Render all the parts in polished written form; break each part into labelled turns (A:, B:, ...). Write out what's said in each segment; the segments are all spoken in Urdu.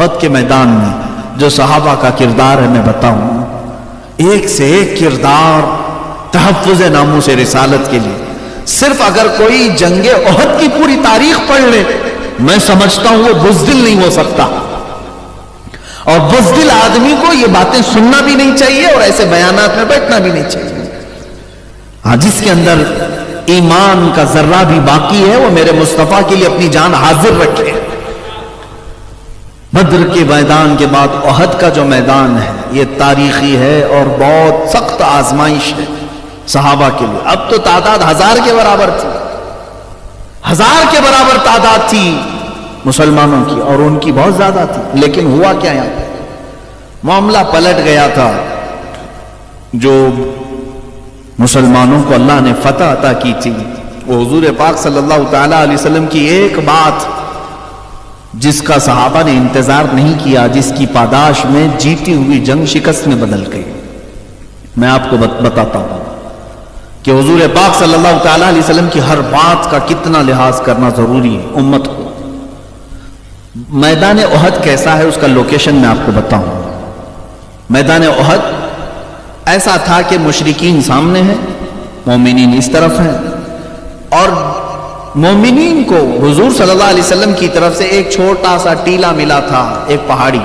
A: احد کے میدان میں جو صحابہ کا کردار ہے میں بتاؤں، ایک سے ایک کردار تحفظ ناموس رسالت کے لیے. صرف اگر کوئی جنگ احد کی پوری تاریخ پڑھ لے میں سمجھتا ہوں وہ بزدل نہیں ہو سکتا، اور بزدل آدمی کو یہ باتیں سننا بھی نہیں چاہیے اور ایسے بیانات میں بیٹھنا بھی نہیں چاہیے. ہاں، جس کے اندر ایمان کا ذرہ بھی باقی ہے وہ میرے مصطفیٰ کے لیے اپنی جان حاضر رکھے. بدر کے میدان کے بعد احد کا جو میدان ہے یہ تاریخی ہے اور بہت سخت آزمائش ہے صحابہ کے لیے. اب تو تعداد 1000 کے برابر تھی، 1000 کے برابر تعداد تھی مسلمانوں کی، اور ان کی بہت زیادہ تھی. لیکن ہوا کیا یہاں پہ؟ معاملہ پلٹ گیا تھا. جو مسلمانوں کو اللہ نے فتح عطا کی تھی وہ حضور پاک صلی اللہ تعالی علیہ وسلم کی ایک بات جس کا صحابہ نے انتظار نہیں کیا، جس کی پاداش میں جیتی ہوئی جنگ شکست میں بدل گئی. میں آپ کو بتاتا ہوں کہ حضور پاک صلی اللہ تعالی علیہ وسلم کی ہر بات کا کتنا لحاظ کرنا ضروری ہے امت کو. میدان احد کیسا ہے اس کا لوکیشن میں آپ کو بتاؤں. میدان احد ایسا تھا کہ مشرکین سامنے ہیں، مومنین اس طرف ہیں، اور مومنین کو حضور صلی اللہ علیہ وسلم کی طرف سے ایک چھوٹا سا ٹیلا ملا تھا، ایک پہاڑی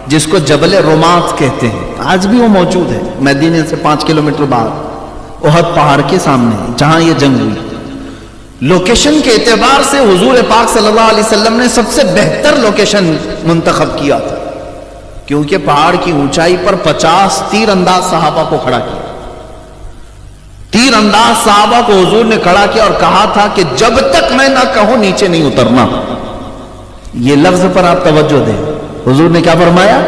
A: جس کو جبل رمات کہتے ہیں. آج بھی وہ موجود ہے مدینے سے 5 کلومیٹر بعد احد پہاڑ کے سامنے جہاں یہ جنگ ہوئی. لوکیشن کے اعتبار سے حضور پاک صلی اللہ علیہ وسلم نے سب سے بہتر لوکیشن منتخب کیا تھا، کیونکہ پہاڑ کی اونچائی پر 50 تیر انداز صحابہ کو کھڑا کیا. تیر انداز صحابہ کو حضور نے کھڑا کیا اور کہا تھا کہ جب تک میں نہ کہوں نیچے نہیں اترنا. یہ لفظ پر آپ توجہ دیں. حضور نے کیا فرمایا؟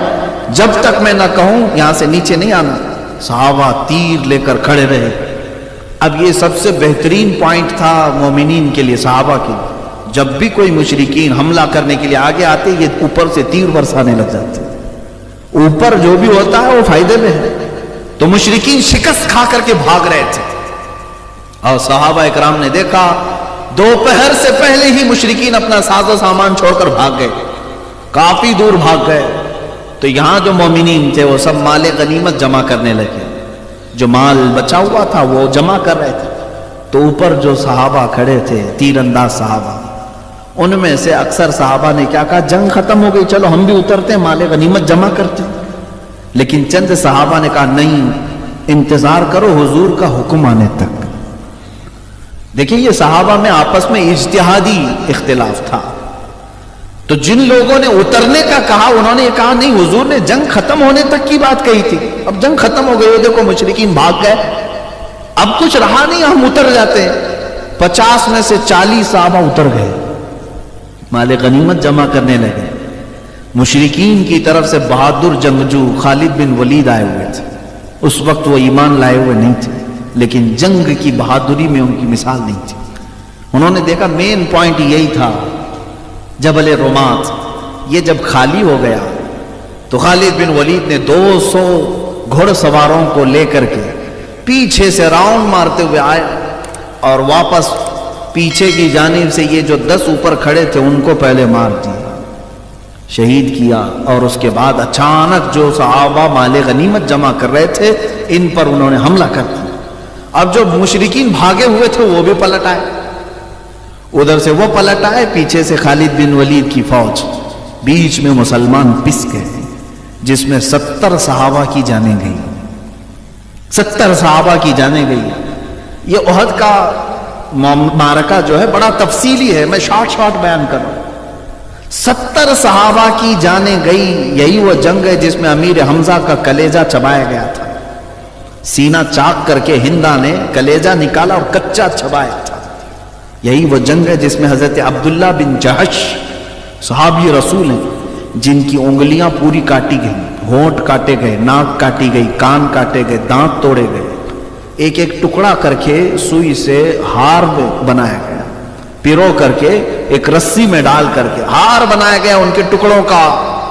A: جب تک میں نہ کہوں یہاں سے نیچے نہیں آنا. صحابہ تیر لے کر کھڑے رہے. اب یہ سب سے بہترین پوائنٹ تھا مومنین کے لیے، صحابہ کے لیے. جب بھی کوئی مشرکین حملہ کرنے کے لیے آگے آتے یہ اوپر سے تیر برسانے لگ جاتے. اوپر جو بھی ہوتا ہے وہ فائدے میں ہے. تو مشرکین شکست کھا کر کے بھاگ رہے تھے، اور صحابہ اکرام نے دیکھا دوپہر سے پہلے ہی مشرکین اپنا ساز و سامان چھوڑ کر بھاگ گئے، کافی دور بھاگ گئے. تو یہاں جو مومنین تھے وہ سب مال غنیمت جمع کرنے لگے. جو مال بچا ہوا تھا وہ جمع کر رہے تھے. تو اوپر جو صحابہ کھڑے تھے تیر انداز صحابہ، ان میں سے اکثر صحابہ نے کیا کہا؟ جنگ ختم ہو گئی، چلو ہم بھی اترتے ہیں، مال غنیمت جمع کرتے ہیں. لیکن چند صحابہ نے کہا نہیں، انتظار کرو حضور کا حکم آنے تک. دیکھیں یہ صحابہ میں آپس میں اجتہادی اختلاف تھا. تو جن لوگوں نے اترنے کا کہا انہوں نے یہ کہا نہیں، حضور نے جنگ ختم ہونے تک کی بات کہی تھی، اب جنگ ختم ہو گئی، دیکھو مشرکین بھاگ گئے، اب کچھ رہا نہیں، ہم اتر جاتے ہیں. 50 میں سے 40 صحابہ اتر گئے، مال غنیمت جمع کرنے لگے. مشرکین کی طرف سے بہادر جنگجو خالد بن ولید آئے ہوئے تھے. اس وقت وہ ایمان لائے ہوئے نہیں تھے، لیکن جنگ کی بہادری میں ان کی مثال نہیں تھی. انہوں نے دیکھا مین پوائنٹ یہی تھا جبل رمات. یہ جب خالی ہو گیا تو خالد بن ولید نے 200 گھڑ سواروں کو لے کر کے پیچھے سے راؤنڈ مارتے ہوئے آئے اور واپس پیچھے کی جانب سے یہ جو 10 اوپر کھڑے تھے ان کو پہلے مار دیا، شہید کیا. اور اس کے بعد اچانک جو صحابہ مال غنیمت جمع کر رہے تھے ان پر انہوں نے حملہ کر دیا. اب جو مشرکین بھاگے ہوئے تھے وہ بھی پلٹ آئے، ادھر سے وہ پلٹ آئے، پیچھے سے خالد بن ولید کی فوج، بیچ میں مسلمان پس گئے، جس میں 70 صحابہ کی جانیں گئی. 70 صحابہ کی جانیں گئی. یہ احد کا معرکہ جو ہے بڑا تفصیلی ہے، میں شارٹ بیان کر رہا ہوں. 70 صحابہ کی جانیں گئی. یہی وہ جنگ ہے جس میں امیر حمزہ کا کلیجہ چبایا گیا تھا. سینہ چاک کر کے ہندا نے کلیجہ نکالا اور کچا چبایا تھا. یہی وہ جنگ ہے جس میں حضرت عبداللہ بن جہش صحابی رسول ہیں جن کی انگلیاں پوری کاٹی گئی، ہونٹ کاٹے گئے، ناک کاٹی گئی، کان کاٹے گئے، دانت توڑے گئے، ایک ایک ٹکڑا کر کے سوئی سے ہار بنایا گیا، پیرو کر کے ایک رسی میں ڈال کر کے ہار بنایا گیا ان کے ٹکڑوں کا.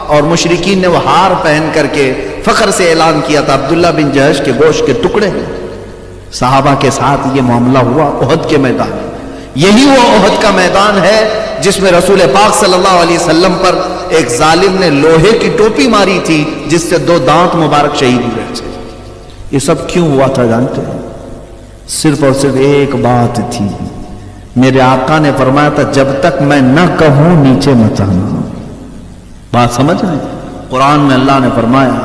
A: اور مشرکین نے وہ ہار پہن کر کے فخر سے اعلان کیا تھا عبداللہ بن جہش کے گوشت کے ٹکڑے. صحابہ کے ساتھ یہ معاملہ ہوا احد کے میدان. یہی وہ احد کا میدان ہے جس میں رسول پاک صلی اللہ علیہ وسلم پر ایک ظالم نے لوہے کی ٹوپی ماری تھی جس سے 2 دانت مبارک شہید ہوئے تھے. یہ سب کیوں ہوا تھا جانتے ہیں؟ صرف اور صرف ایک بات تھی. میرے آقا نے فرمایا تھا جب تک میں نہ کہوں نیچے مت آنا. بات سمجھ رہے ہیں؟ قرآن میں اللہ نے فرمایا،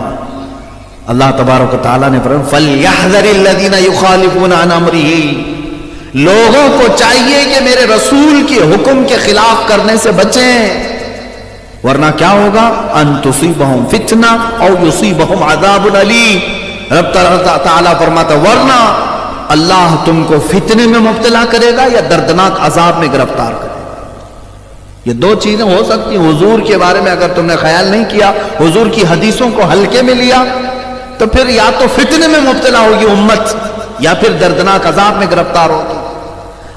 A: اللہ تبارک و تعالیٰ نے فرمایا فَلْيَحْذَرِ الَّذِينَ يُخَالِفُونَ عَنْ أَمْرِهِ، لوگوں کو چاہیے کہ میرے رسول کے حکم کے خلاف کرنے سے بچیں، ورنہ کیا ہوگا؟ ان تصیبہم فتنہ او یصیبہم عذاب علیم. رب تعالیٰ فرماتا ورنہ اللہ تم کو فتنے میں مبتلا کرے گا یا دردناک عذاب میں گرفتار کرے گا. یہ 2 چیزیں ہو سکتی ہیں. حضور کے بارے میں اگر تم نے خیال نہیں کیا، حضور کی حدیثوں کو ہلکے میں لیا، تو پھر یا تو فتنے میں مبتلا ہوگی امت یا پھر دردناک عذاب میں گرفتار ہوگی.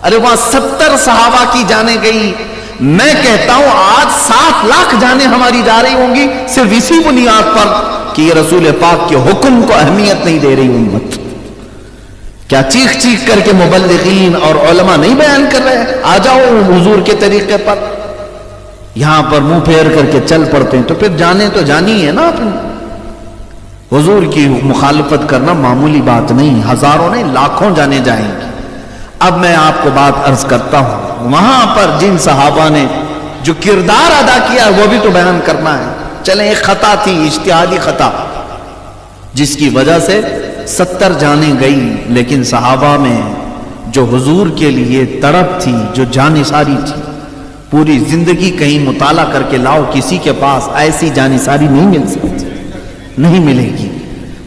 A: ارے وہاں 70 صحابہ کی جانیں گئی، میں کہتا ہوں آج 7 لاکھ جانیں ہماری جا رہی ہوں گی صرف اسی بنیاد پر کہ یہ رسول پاک کے حکم کو اہمیت نہیں دے رہی امت. کیا چیخ چیخ کر کے مبلغین اور علماء نہیں بیان کر رہے ہیں آ جاؤ حضور کے طریقے پر؟ یہاں پر منہ پھیر کر کے چل پڑتے ہیں تو پھر جانے تو جانی ہے نا اپنی. حضور کی مخالفت کرنا معمولی بات نہیں، ہزاروں نہیں لاکھوں جانے جائیں گے. اب میں آپ کو بات عرض کرتا ہوں، وہاں پر جن صحابہ نے جو کردار ادا کیا وہ بھی تو بیان کرنا ہے. چلیں ایک خطا تھی، اجتہادی خطا، جس کی وجہ سے 70 جانیں گئی، لیکن صحابہ میں جو حضور کے لیے تڑپ تھی، جو جانثاری تھی، پوری زندگی کہیں مطالعہ کر کے لاؤ کسی کے پاس ایسی جانثاری نہیں مل سکتی، نہیں ملے گی.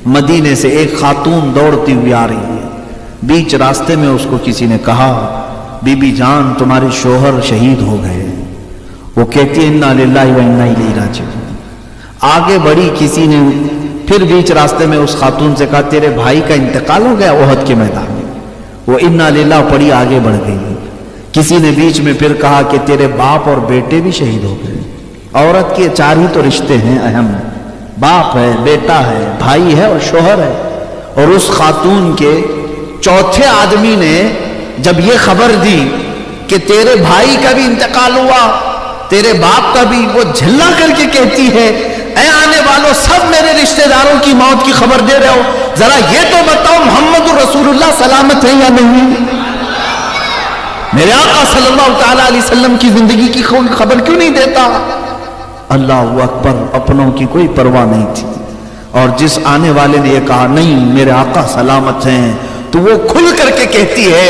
A: مدینے سے ایک خاتون دوڑتی ہوئی آ رہی ہے، بیچ راستے میں اس کو کسی نے کہا بی بی جان تمہارے شوہر شہید ہو گئے. وہ کہتی ہے انا للہ و انا الیہ راجعون. آگے بڑھی، کسی نے پھر بیچ راستے میں اس خاتون سے کہا تیرے بھائی کا انتقال ہو گیا احد کے میدان میں. وہ انا للہ پڑھی آگے بڑھ گئی. کسی نے بیچ میں پھر کہا کہ تیرے باپ اور بیٹے بھی شہید ہو گئے. عورت کے 4 ہی تو رشتے ہیں اہم، باپ ہے، بیٹا ہے، بھائی ہے اور شوہر ہے. اور اس خاتون کے 4تھے آدمی نے جب یہ خبر دی کہ تیرے بھائی کا بھی انتقال ہوا، تیرے باپ کا بھی، وہ جھلا کر کے کہتی ہے اے آنے والوں سب میرے رشتہ داروں کی موت کی خبر دے رہے ہو، ذرا یہ تو بتاؤ محمد رسول اللہ سلامت ہے یا نہیں؟ میرے آقا صلی اللہ تعالی علیہ وسلم کی زندگی کی خبر کیوں نہیں دیتا؟ اللہ اکبر، اپنوں کی کوئی پرواہ نہیں تھی. اور جس آنے والے نے یہ کہا نہیں میرے آقا سلامت ہیں، تو وہ کھل کر کے کہتی ہے